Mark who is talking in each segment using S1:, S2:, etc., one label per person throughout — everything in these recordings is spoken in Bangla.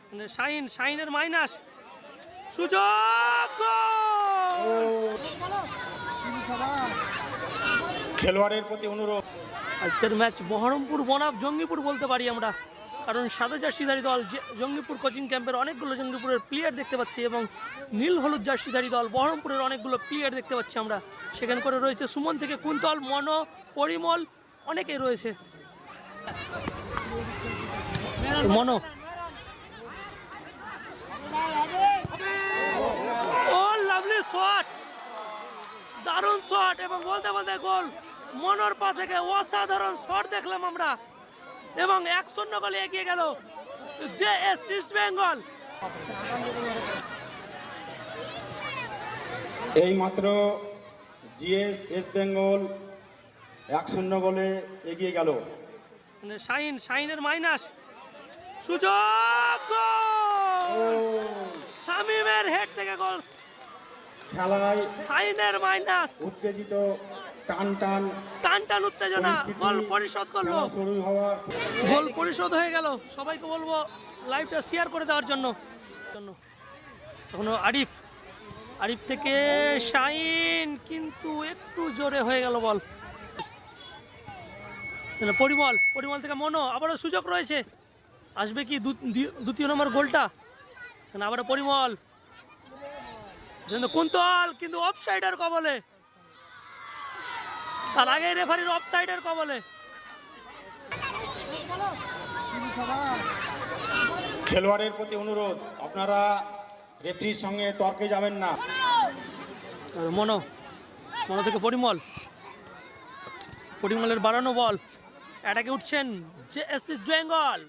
S1: শাইনের মাইনাস সুযোগ
S2: খেলোয়াড়ের প্রতি অনুরোধ।
S1: আজকের ম্যাচ বহরমপুর বনাম জঙ্গিপুর বলতে পারি আমরা, কারণ সাদা জার্সিধারী দল জঙ্গিপুর কোচিং ক্যাম্পের অনেকগুলো জঙ্গিপুরের প্লেয়ার দেখতে পাচ্ছি এবং নীল হলুদ জার্সিধারী দল বহরমপুরের অনেকগুলো প্লেয়ার দেখতে পাচ্ছি আমরা। সেখানে করে রয়েছে সুমন থেকে কুন্তল, মনো, পরিমল, অনেকেই রয়েছে। মনো ও লাভলি শট, দারুণ শট এবং বলতে বলতে গোল। মনোর পা থেকে অসাধারণ শট দেখলাম আমরা এবং 1-0 গোলে এগিয়ে গেল জেএস ইস্ট বেঙ্গল।
S2: এইমাত্র জিএস ইস্ট বেঙ্গল 1-0 গোলে এগিয়ে গেল।
S1: শাইনের মাইনাস সুযোগ, শামীমের হেড থেকে গোল।
S2: খেলায়
S1: শাইনের মাইনাস,
S2: উত্তেজিত টান
S1: উত্তেজনা, গোল পরিশোধ করলো।
S2: শুরু হওয়ার
S1: গোল পরিশোধ হয়ে গেল। সবাইকে বলবো লাইভটা শেয়ার করে দেওয়ার জন্য। এখনো আরিফ থেকে শাইন, কিন্তু একটু জোরে হয়ে গেল বল। পরিমল থেকে মনো, আবারও সুযোগ রয়েছে। আসবে কি দ্বিতীয় নম্বর গোলটা? আবারও পরিমল, কুন্তল, কিন্তু অফসাইডের কবলে। তার আগে রেফারির অফসাইডের কবলে।
S2: খেলোয়াড়ের প্রতি অনুরোধ, আপনারা রেফারির সঙ্গে তর্কে যাবেন না।
S1: মনো থেকে পরিমলের বাড়ানো বল, অ্যাটাকে উঠছেন জেএস ইস্ট বেঙ্গল,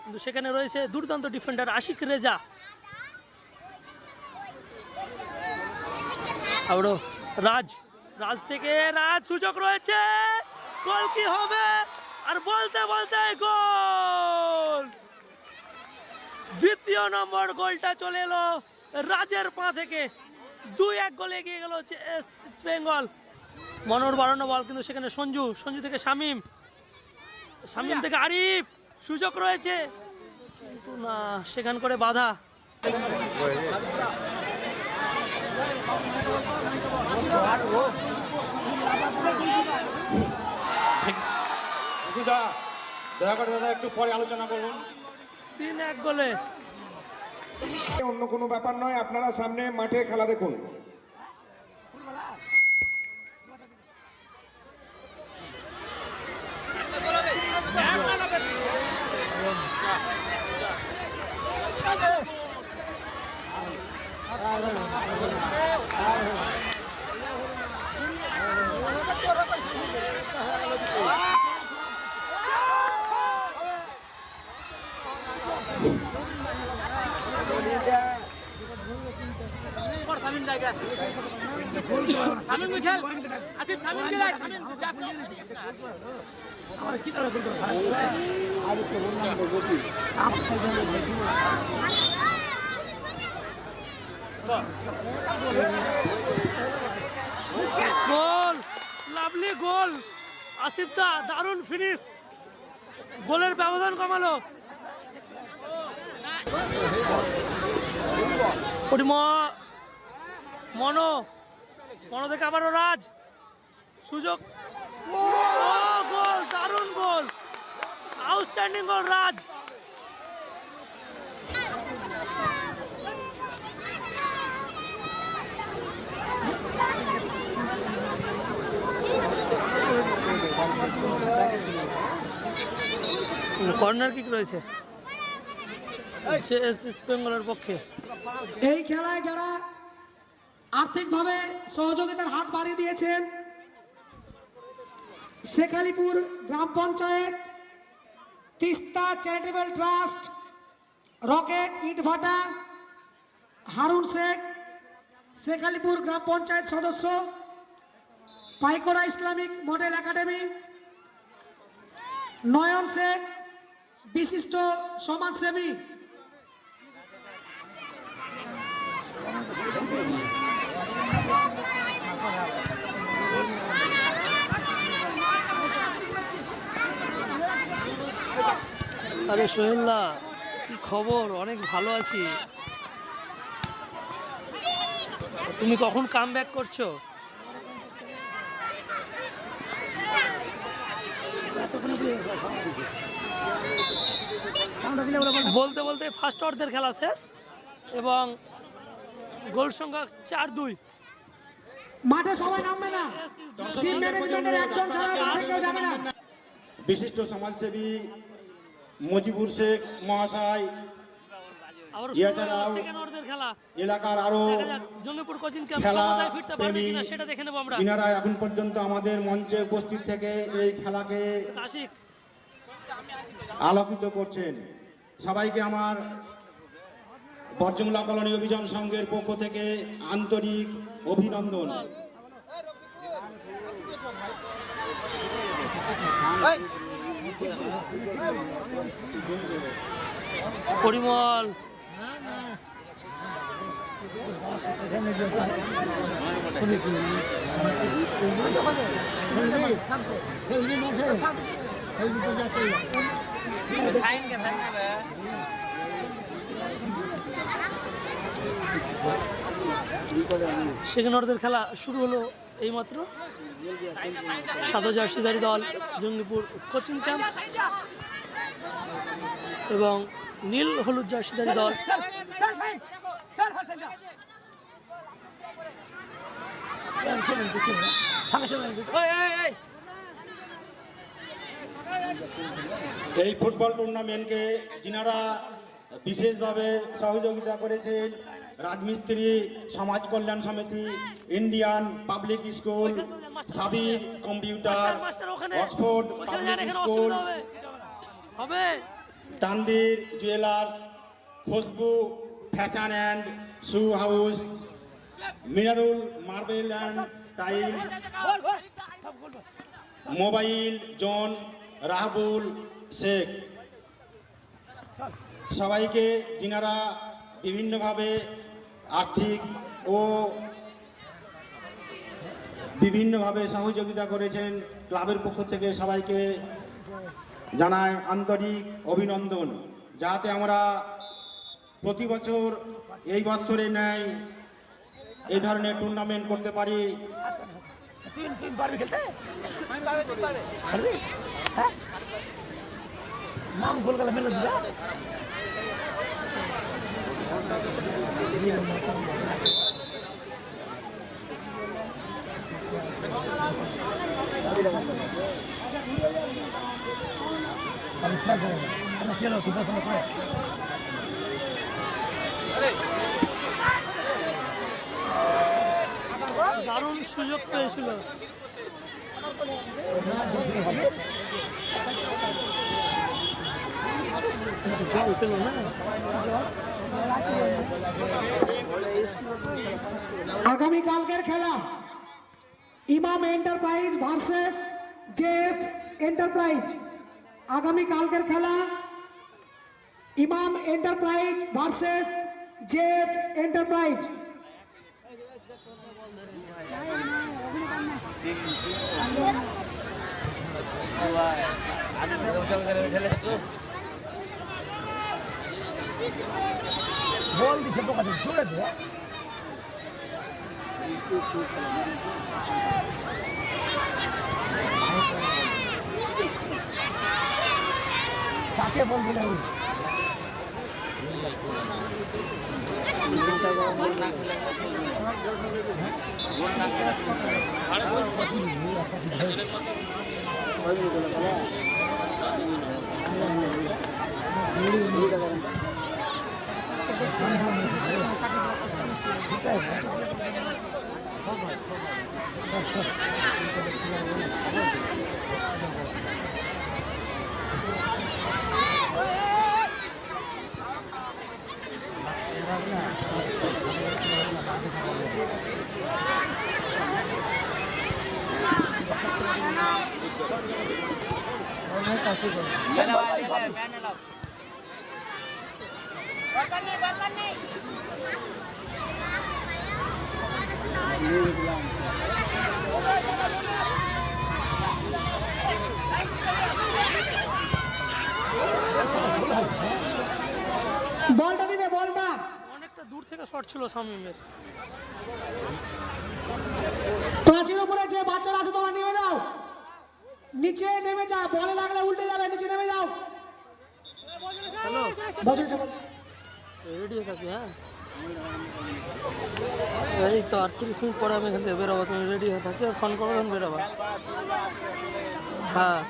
S1: কিন্তু সেখানে রয়েছে দুর্দান্ত ডিফেন্ডার আশিক রেজা। আবারও রাজ থেকে সুযোগ রয়েছে, গোল কি হবে? আর বলতে বলতে গোল, দ্বিতীয় নম্বর গোলটা চলে এলো রাজের পা থেকে। 2-1 গোলে এগিয়ে গেল ইস্ট বেঙ্গল। মনোর বাড়ানো বল, কিন্তু সেখানে সঞ্জু থেকে শামীম থেকে আরিফ, সুযোগ রয়েছে কিন্তু না, সেখান করে বাধা।
S2: দয়া করে দাদা একটু পরে আলোচনা করুন।
S1: 3-1 গোলে।
S3: অন্য কোনো ব্যাপার নয়, আপনারা সামনে মাঠে খেলা দেখুন।
S1: গোল, লাভলি গোল। আসিফ দা দারুণ ফিনিশ, গোলের ব্যবধান কমালো। মনো থেকে আবারও রাজ, সুযোগ, গোল, দারুণ গোল, আউটস্ট্যান্ডিং গোল রাজ। কর্নার কিক রয়েছে ইস্ট বেঙ্গলের পক্ষে।
S4: এই খেলায় যারা আর্থিকভাবে সহযোগিতার হাত বাড়িয়ে দিয়েছেন, শেখালিপুর গ্রাম panchayat, Teesta charitable trust, Rocket ইটভাটা, হারুন শেখ শেখালিপুর গ্রাম পঞ্চায়েত সদস্য, Paikora Islamic model academy, Nayan Sheikh বিশিষ্ট সমাজসেবী,
S1: আরে সোহেল না, কি খবর? অনেক ভালো আছি। তুমি কখন কাম ব্যাক করছো? বলতে বলতে ফার্স্ট অর্ধের খেলা শেষ এবং গোল সংখ্যা 4-2।
S4: মাঠে সবাই নামবে না, টিম ম্যানেজমেন্টের একজন ছাড়া মাঠে কেউ যাবে না।
S2: বিশিষ্ট সমাজসেবী মুজিবুর শেখ মহাশয়,
S1: আবার
S2: এছাড়াও
S1: সেকেন্ড অর্ধের খেলা।
S2: এলাকার আরো
S1: দেখা যাক জঙ্গিপুর কোচিং ক্যাম্প
S2: খেলা
S1: সমতায় ফিরতে পারবে
S2: প্রেমী
S1: কিনা সেটা দেখে নেবো আমরা।
S2: যিনারা এখন পর্যন্ত আমাদের মঞ্চে উপস্থিত থেকে এই খেলাকে
S1: আশিক
S2: আলোকিত করছেন, সবাইকে আমার বর্জমলা কলোনি অভিযান সংঘের পক্ষ থেকে আন্তরিক অভিনন্দন।
S1: পরিমল সেকেন্ড অর্ধের খেলা শুরু হলো এইমাত্র। সাদা জার্সিধারী দল জঙ্গিপুর কোচিং ক্যাম্প এবং নীল হলুদ জার্সিধারী দল
S2: এই ফুটবল টুর্নামেন্টকে যিনারা বিশেষভাবে সহযোগিতা করেছেন রাজমিস্ত্রি সমাজ কল্যাণ সমিতি, Indian public school, Sabir computer, Oxford public school,
S1: হবে
S2: Tanvir jewellers, Khushbu fashion and shoe house, Minarul marble and tiles, mobile zone, Rahabul Sheikh, সবাইকে যিনারা বিভিন্নভাবে আর্থিক ও বিভিন্নভাবে সহযোগিতা করেছেন ক্লাবের পক্ষ থেকে সবাইকে জানাই আন্তরিক অভিনন্দন। যাতে আমরা প্রতি বছর এই বছরে ন্যায় এই ধরনের টুর্নামেন্ট করতে পারি।
S1: দারুণ সুযোগ পেয়েছিল। জল পেল না।
S4: আগামীকালকের খেলা ইমাম এন্টারপ্রাইজ ভার্সেস জেএফ এন্টারপ্রাইজ। আগামীকালকের খেলা ইমাম এন্টারপ্রাইজ ভার্সেস জেএফ এন্টারপ্রাইজ।
S5: বল দিছে পোকাতে জোরে দে। কাকে বল দিলে?
S4: বলটা দিবে, বলটা।
S1: অনেকটা দূর থেকে শট ছিল শামীমের।
S4: প্রাচীর উপরে যে বাচ্চারা আছে তোমরা নেমে যাও, নিচে নেমে যাও, বলে লাগলে উল্টে যাবে, নিচে নেমে যাও।
S1: হ্যালো,
S4: বলছেন
S1: রেডি হয়ে থাকি। হ্যাঁ, এই তো 38 মিনিট পরে আমি এখান থেকে বেরোবো, তুমি রেডি হয়ে থাকি, ফোন করবো তখন বেরোবো। হ্যাঁ,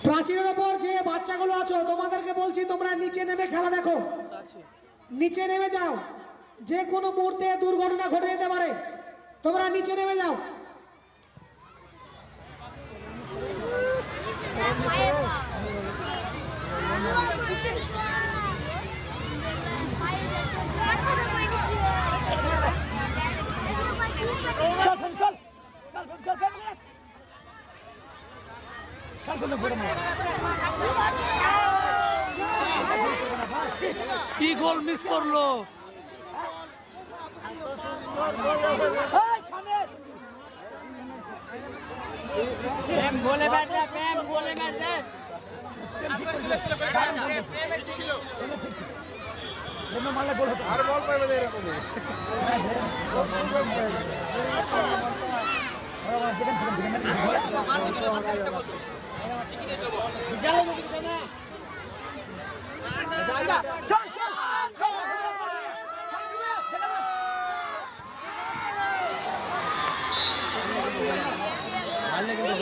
S4: প্রাচীরের ওপর যে বাচ্চাগুলো আছো তোমাদেরকে বলছি তোমরা নিচে নেমে খেলা দেখো, নিচে নেমে যাও, যে কোনো মুহূর্তে দুর্ঘটনা ঘটে যেতে পারে, তোমরা নিচে নেমে যাও।
S1: কি গোল মিস করলো।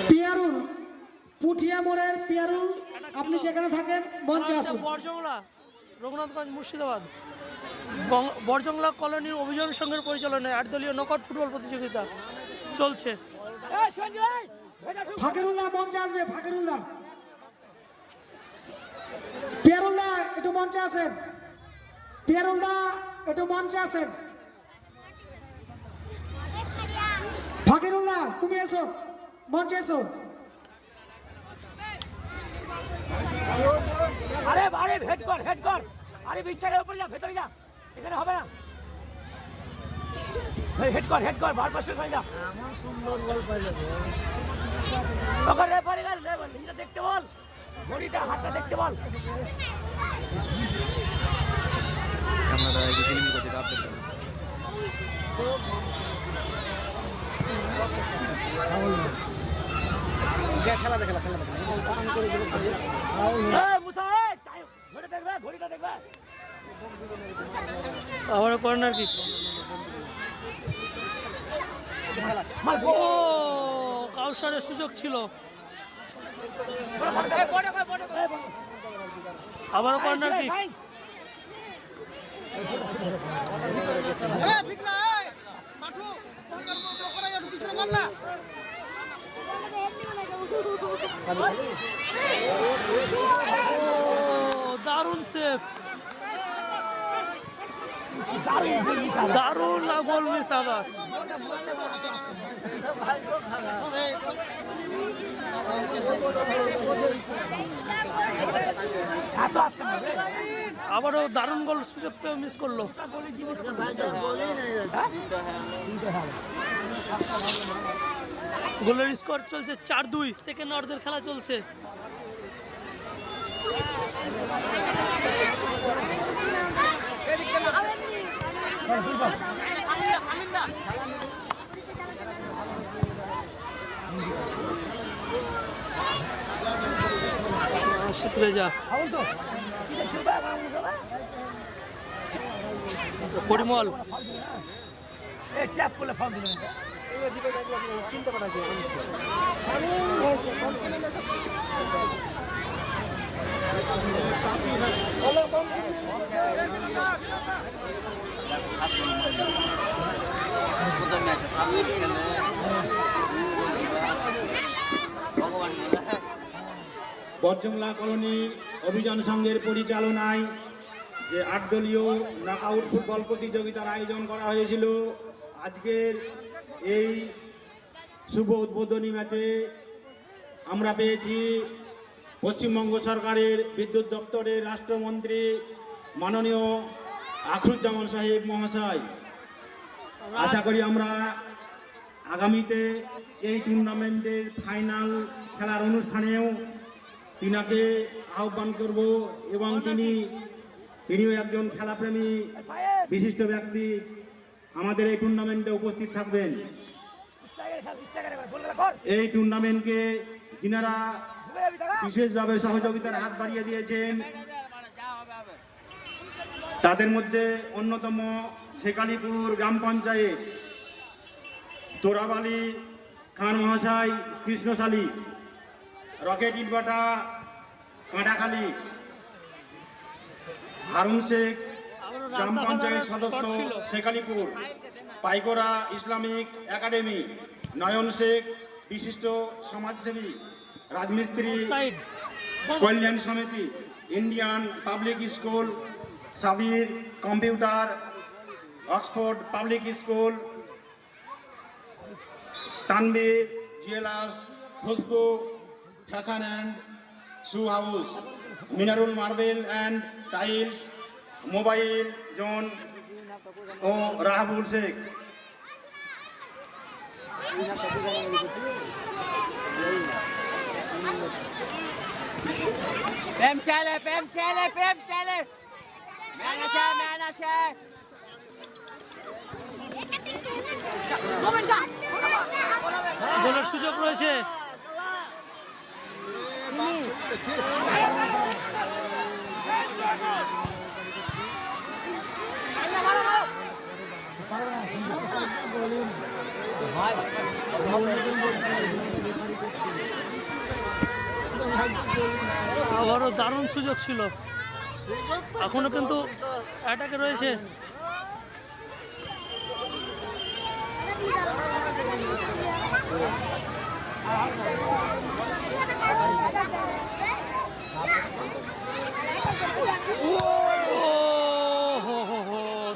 S4: পিয়ারুল, পুঠিয়া মোড়ের পিয়ারুল, আপনি যেখানে থাকেন মঞ্চে আসুন।
S1: বরজংলা, রঘুনাথগঞ্জ, মুর্শিদাবাদ। বরজংলা কলোনির অভিযান সংঘের পরিচালনায় 8 দলীয় নকআউট ফুটবল প্রতিযোগিতা চলছে।
S4: ফাকিরুল্লাহ মঞ্চে আসবে, ফাকিরুল্লাহ। পিয়ারুল্লাহ একটু মঞ্চে আসেন, পিয়ারুল্লাহ একটু মঞ্চে আসেন। ফাকিরুল্লাহ তুমি এসো, মঞ্চে এসো।
S5: আরে আরে হেড কর, হেড কর। আরে 20 টাকার উপরে যা, ভেতরে যা, এখানে হবে না। হেড কর, হেড কর, বার পাশে হয়ে যা। আমার সুন্দর বল পাইলে ওকে রেফারি গাল রে, বল এটা দেখতে বল, ঘড়িটা হাতটা দেখতে বল।
S6: ক্যামেরাটা একটু ফিল্ম করতে দাও। খেলা দেখে খেলা দেখে
S5: মুসা ঘড়ি দেখবে, ঘড়িটা দেখবে।
S1: আবার কর্নার কিক। ও, কাউসারের সুযোগ ছিল। আবারও কর্নার কিক। দারুণ সেভ, দারুণ গোল মিস আবার। আবারও দারুণ গোল সুযোগ পেয়ে মিস করলো। গোলের স্কোর চলছে 4-2, সেকেন্ড অর্ধের খেলা চলছে। যা পরিমল
S5: ট্যাপ করলে ফাউল দিবেন।
S2: বরজংলা কলোনি অভিযান সংঘের পরিচালনায় যে 8 দলীয় নকআউট ফুটবল প্রতিযোগিতার আয়োজন করা হয়েছিল, আজকের এই শুভ উদ্বোধনী ম্যাচে আমরা পেয়েছি পশ্চিমবঙ্গ সরকারের বিদ্যুৎ দপ্তরের রাষ্ট্রমন্ত্রী মাননীয় আখরুজ্জামান সাহেব মহাশয়। আশা করি আমরা আগামীতে এই টুর্নামেন্টের ফাইনাল খেলার অনুষ্ঠানেও তিনাকে আহ্বান করব এবং তিনি তিনিও একজন খেলাপ্রেমী বিশিষ্ট ব্যক্তি আমাদের এই টুর্নামেন্টে উপস্থিত থাকবেন। এই টুর্নামেন্টকে যিনারা বিশেষভাবে সহযোগিতার হাত বাড়িয়ে দিয়েছেন তাদের মধ্যে অন্যতম শেখালিপুর গ্রাম পঞ্চায়েত, তোরাবালি খান মহাশয়, কৃষ্ণশালী, রকেট ইটবাটা, কাঁটাখালী, হারুন শেখ গ্রাম পঞ্চায়েত সদস্য শেখালিপুর, পাইকোরা ইসলামিক একাডেমি, নয়ন শেখ বিশিষ্ট সমাজসেবী, রাজমিস্ত্রি কল্যাণ সমিতি, Indian public school, Sabir computer, Oxford public school, Tanvir jewellers, Khushbu fashion and shoe house, Minarul marble and tiles, mobile zone ও রাহাবুল শেখ।
S5: প্রেম চাইলে প্রেম চাইলে প্রেম চাইলে ম্যান আছে ম্যান আছে
S1: গোলের সুযোগ রয়েছে। আবারও দারুণ সুযোগ ছিল, এখনো কিন্তু অ্যাটাকে রয়েছে।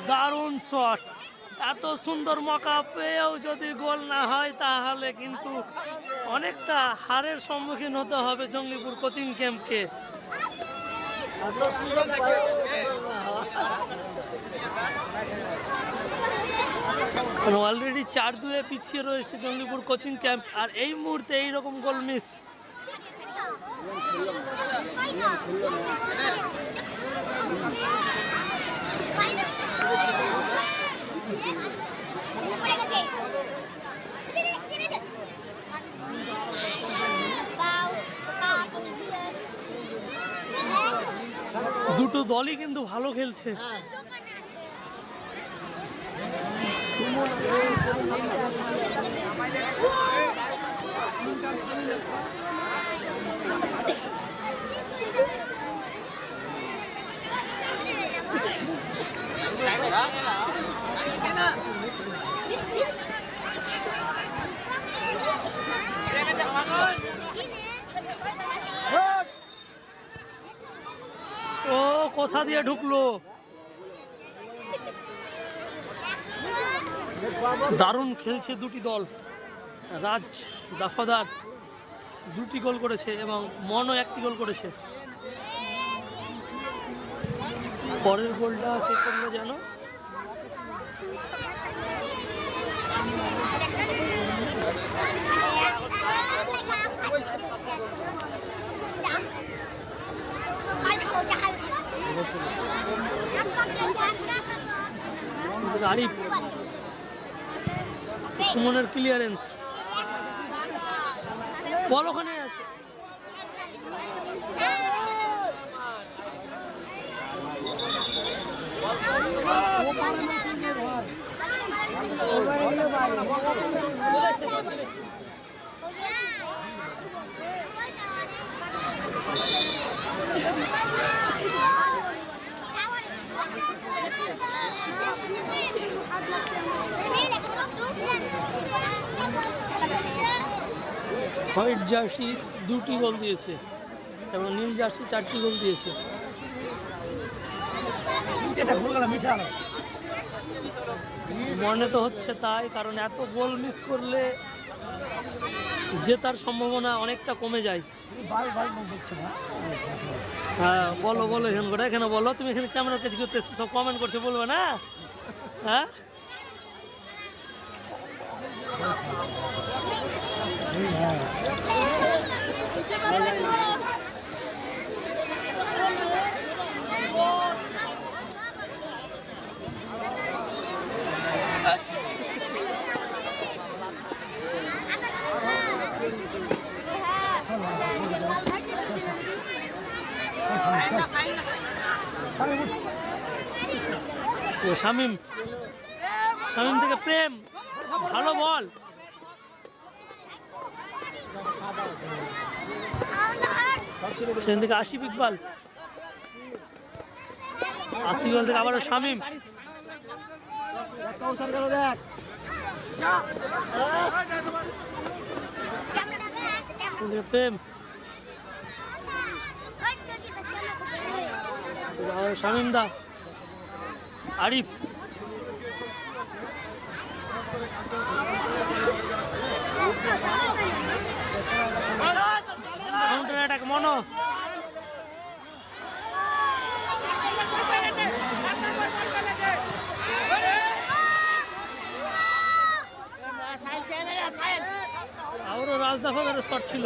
S1: দারুণ শট, এত সুন্দর মকা পেয়েও যদি গোল না হয় তাহলে কিন্তু অনেকটা হারের সম্মুখীন হতে হবে জঙ্গিপুর কোচিং ক্যাম্পকে। অলরেডি 4-2 পিছিয়ে রয়েছে জঙ্গিপুর কোচিং ক্যাম্প, আর এই মুহূর্তে এইরকম গোল মিস। দুটো দলই কিন্তু ভালো খেলছে। ও কোথা দিয়ে ঢুকলো, দারুণ খেলছে দুটি দল। রাজ দাফাদার 2টি গোল করেছে এবং মনও 1টি গোল করেছে। পরের গোলটা কে করলো যেন, আরিফ সুমনের ক্লিয়ারেন্স, বল ওখানে আছে। হোয়াইট জার্সি 2টি গোল দিয়েছে এবং নীল জার্সি 4টি গোল দিয়েছে। মনে তো হচ্ছে তাই, কারণ এত গোল মিস করলে জেতার সম্ভাবনা অনেকটা কমে যায়। হ্যাঁ বলো বলো, এখানে বলো, তুমি এখানে ক্যামেরা কাছে করতে এসছো, সব কমেন্ট করছে, বলবে না? হ্যাঁ ও শামিম, শামিম থেকে প্রেম, ভালো বল। সেখান থেকে আসিফ ইকবাল, আসিফ ইকবাল থেকে আবারও শামিম, প্রেম, শামিম দা, আরিফ, কাউন্টার অ্যাটাক মনো, আবারও রাজদাফাদারের শট ছিল।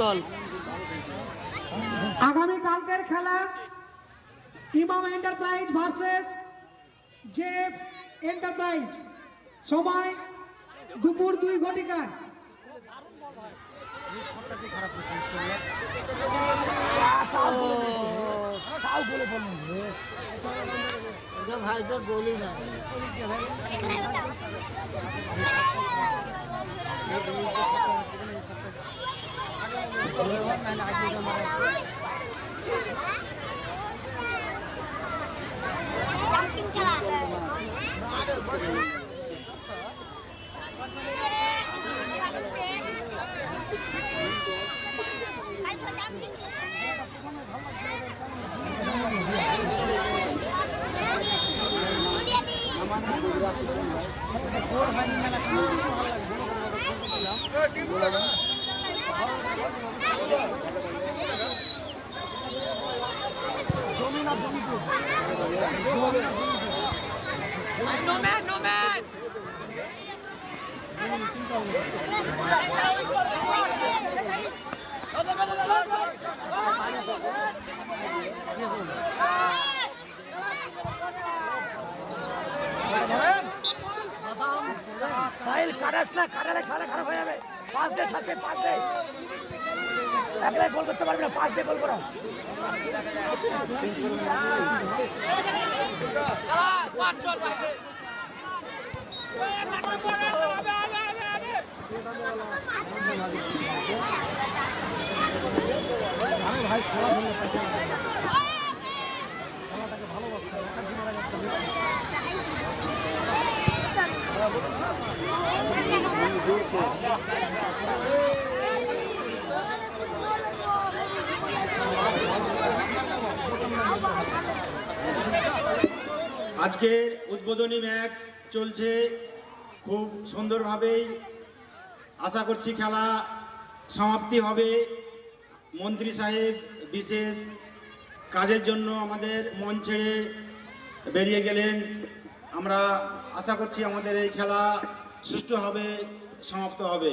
S1: দল
S4: আগামী কালকের খেলা ইমাম এন্টারপ্রাইজ ভার্সেস জেফ এন্টারপ্রাইজ, সময় দুপুর 2 ঘটিকা।
S5: ভাই তো বলি না সাহিল কাটাস না, কাটালে খেলা খারাপ হয়ে যাবে। পাঁচ দে, পাঁচ দে, একলাই গোল করতে পারবি না, 5 দে গোল করো।
S2: আজকের উদ্বোধনী ম্যাচ চলছে খুব সুন্দরভাবেই। আশা করছি খেলা সমাপ্তি হবে। মন্ত্রী সাহেব বিশেষ কাজের জন্য আমাদের মন ছেড়ে বেরিয়ে গেলেন। আমরা আশা করছি আমাদের এই খেলা সুষ্ঠুভাবে সমাপ্ত হবে।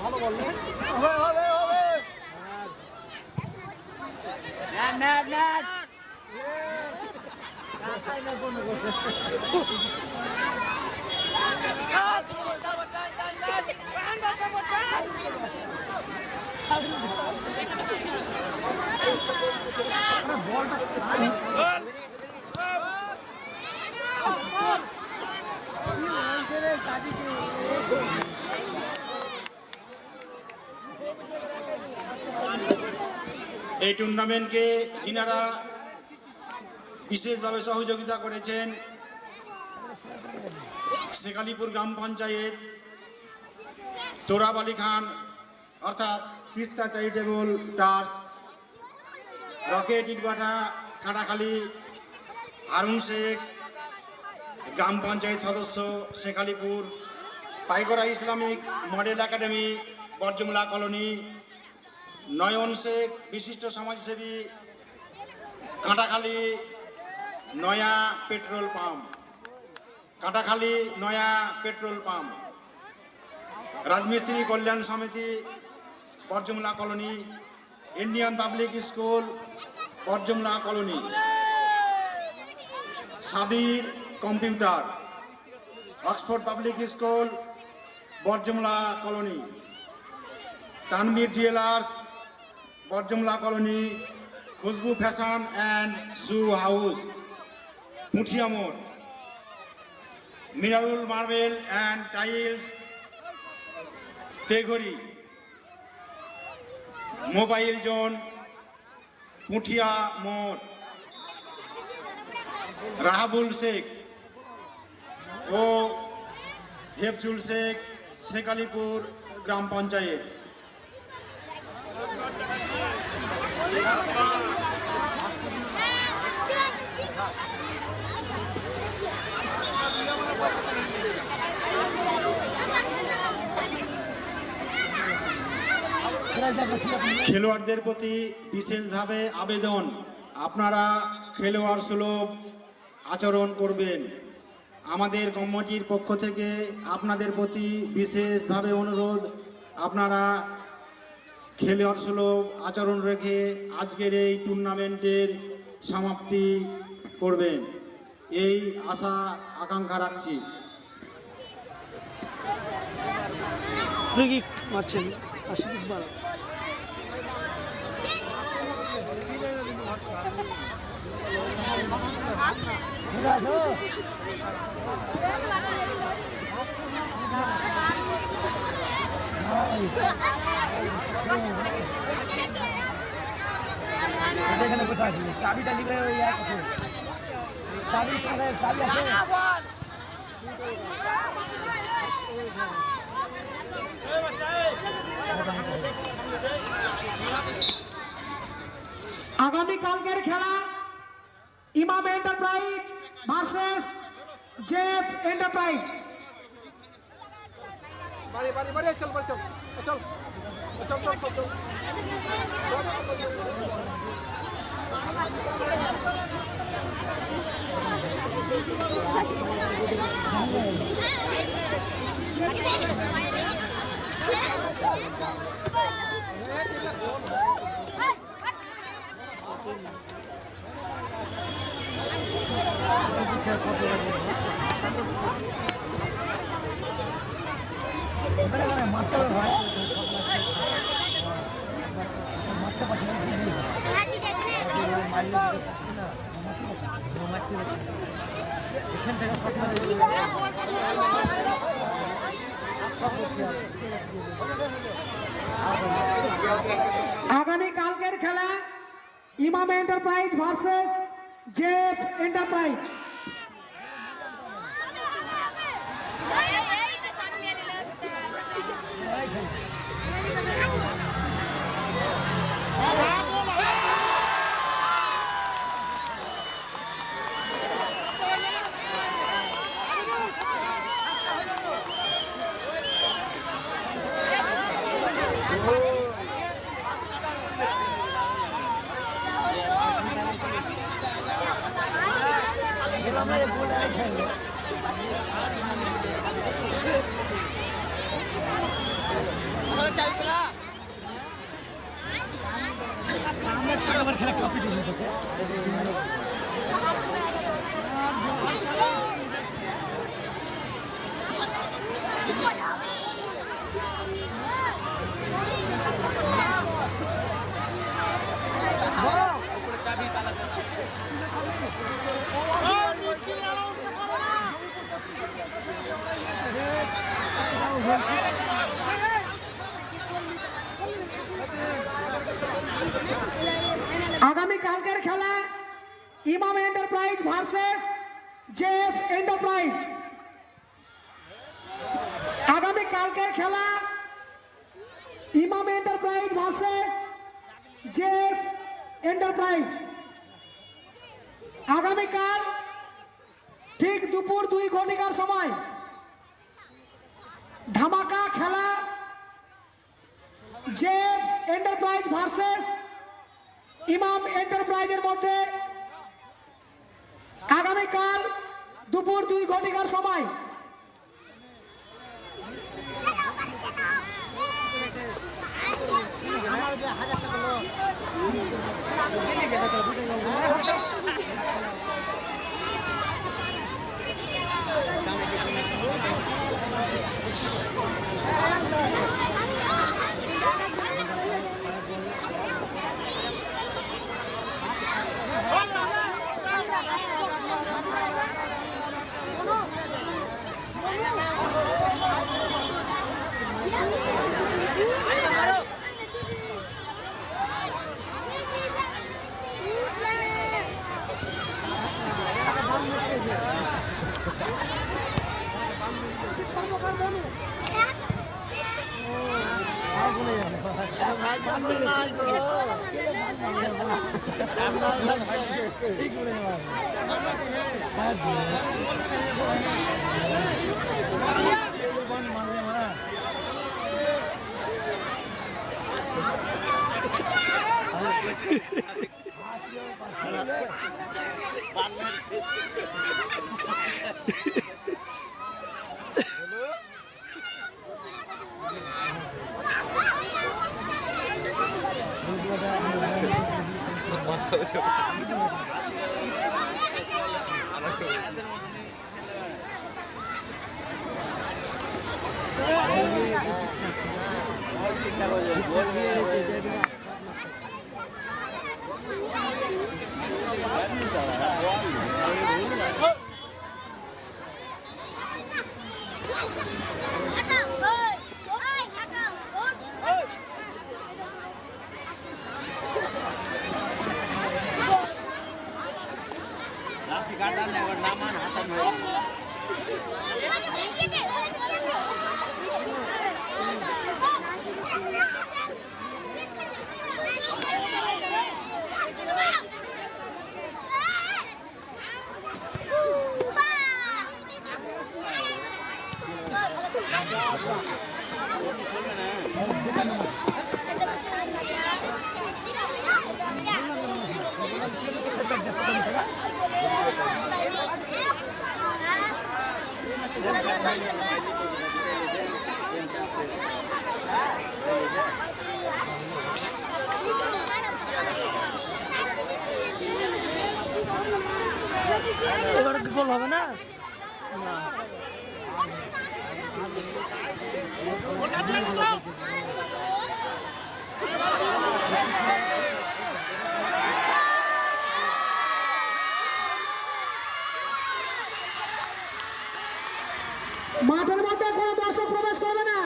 S6: ভালো বল হবে
S2: এই টুর্নামেন্টকে যিনারা বিশেষভাবে সহযোগিতা করেছেন শেখালিপুর গ্রাম পঞ্চায়েত, তোরাব আলী খান অর্থাৎ তিস্তা চ্যারিটেবল ট্রাস্ট, রকেট ইটভাটা কাটাখালী, হারুন শেখ গ্রাম পঞ্চায়েত সদস্য Shekhalipur, Paigara Islamic model academy Barjamala colony, Nayan Sheikh বিশিষ্ট সমাজসেবী কাটাখালী নয়া পেট্রোল পাম্প, কাটাখালী নয়া petrol pump, Rajmistri Kalyan Samiti Barjamla colony, Indian public school Barjamla colony, Sabir computer, Oxford public school Barjamla colony, Tanvir jewellers Barjamla colony, Khushbu fashion and shoe house Puthia মোড়, Minarul marble and tiles Teghari, mobile zone Puthia মোড়, রাহাবুল শেখ ও হেফজুল শেখ শেখালিপুর গ্রাম পঞ্চায়েত। খেলোয়াড়দের প্রতি বিশেষভাবে আবেদন, আপনারা খেলোয়াড় সুলভ আচরণ করবেন। আমাদের কমিটির পক্ষ থেকে আপনাদের প্রতি বিশেষভাবে অনুরোধ, আপনারা খেলোয়াড় সুলভ আচরণ রেখে আজকের এই টুর্নামেন্টের সমাপ্তি করবেন, এই আশা আকাঙ্ক্ষা রাখছি।
S1: ফ্রি কিক মারছেন আশিক ইকবাল।
S5: এখানে বসে আছি, চাবিটা নিবে ওই আছে, চাবি চাবি আছে।
S4: আগামীকালকের খেলা ইমাম এন্টারপ্রাইজ ভার্সেস জেফ এন্টারপ্রাইজ।
S6: বাড়ি বাড়ি বাড়ি চল বাড়ি চল চল চল চল চল চল।
S4: আগামীকালকের খেলা ইমাম এন্টারপ্রাইজ ভার্সেস জেফ এন্টারপ্রাইজ। আগামীকালকের খেলা ইমাম এন্টারপ্রাইজ ভার্সেস জেফ এন্টারপ্রাইজ। আগামীকালকের খেলা ইমাম ভার্সেস জেফ এন্টারপ্রাইজ। আগামীকাল ঠিক দুপুর 2 ঘটিকার সময় ধামাকা খেলা জেফ এন্টারপ্রাইজ ভার্সেস ইমাম এন্টারপ্রাইজের মধ্যে আগামীকাল দুপুর 2 ঘটিকার সময়।
S1: এবার গোল হবে না?
S4: মাঠের মধ্যে কোনো দর্শক প্রবেশ করবে না,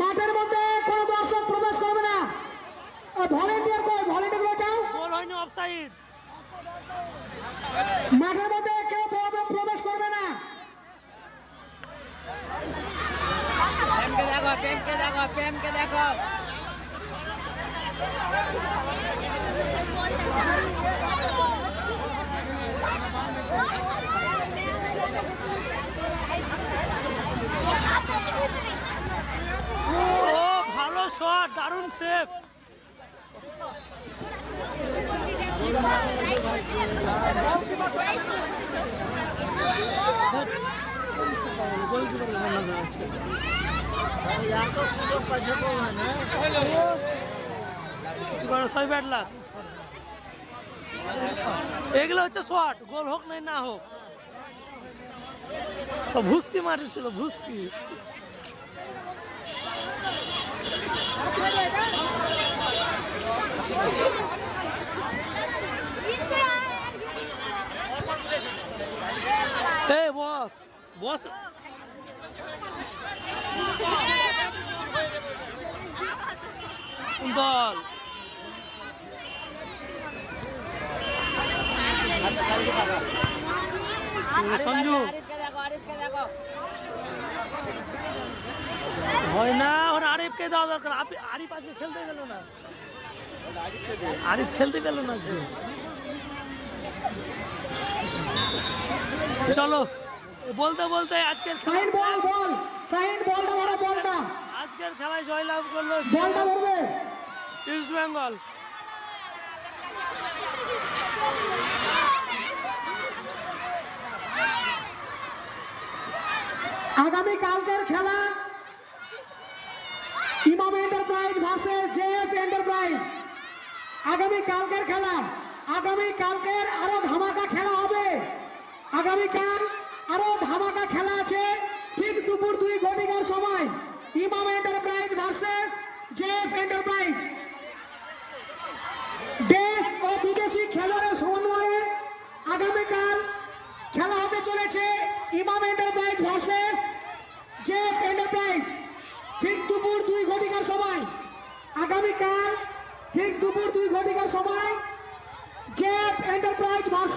S4: মাঠের মধ্যে কোনো দর্শক প্রবেশ করবে না। ভলেন্টিয়ার কই? ভলেন্টিয়ারগুলো চাও।
S1: গোল হয়নি, অফসাইড।
S4: মাঠের মধ্যে কেউ প্রবেশ করবে না।
S1: ও ভালো শট, দারুণ সেভ। কিছু করে 6 ব্যাট লাখ। এগুলো হচ্ছে শট, গোল হোক নাই না হোক। সব ভুসকি মারছিল, ভুসকি। Hey boss, boss. দল সঞ্জু হয় না, ওর আরিফ আরিফকে দেওয়া দরকার। আরিফ আজকে খেলতে পেল না, আরিফ খেলতে পেল না আজকে। চলো বলতে বলতে আজকের
S4: সাইন বল বল, সাইন বলটা ধরো, বলটা
S1: আজকের খেলায় জয়লাভ করলো
S4: বলটা ধরবে।
S1: ইস্ট বেঙ্গল।
S4: আগামী কালকের খেলা ইমাম এন্টারপ্রাইজ ভার্সেস জেএফ এন্টারপ্রাইজ। আগামী কালকের খেলা, আগামী কালকের আরো ধামাকা খেলা হবে। আগামীকাল আরো ধামাকা খেলা আছে ঠিক দুপুর 2 ঘটিকার সময়। ইমাম এন্টারপ্রাইজ ভার্সেস জেএফ এন্টারপ্রাইজ। দেশ ও বিদেশি খেলোয়াড়ের সমন্বয়ে আগামীকাল খেলা হতে চলেছে ইমাম এন্টারপ্রাইজ ভার্সেস জেএফ এন্টারপ্রাইজ ঠিক দুপুর 2 ঘটিকার সময়। আগামীকাল ঠিক দুপুর 2 ঘটিকার সময় জেএফ এন্টারপ্রাইজ ভার্সেস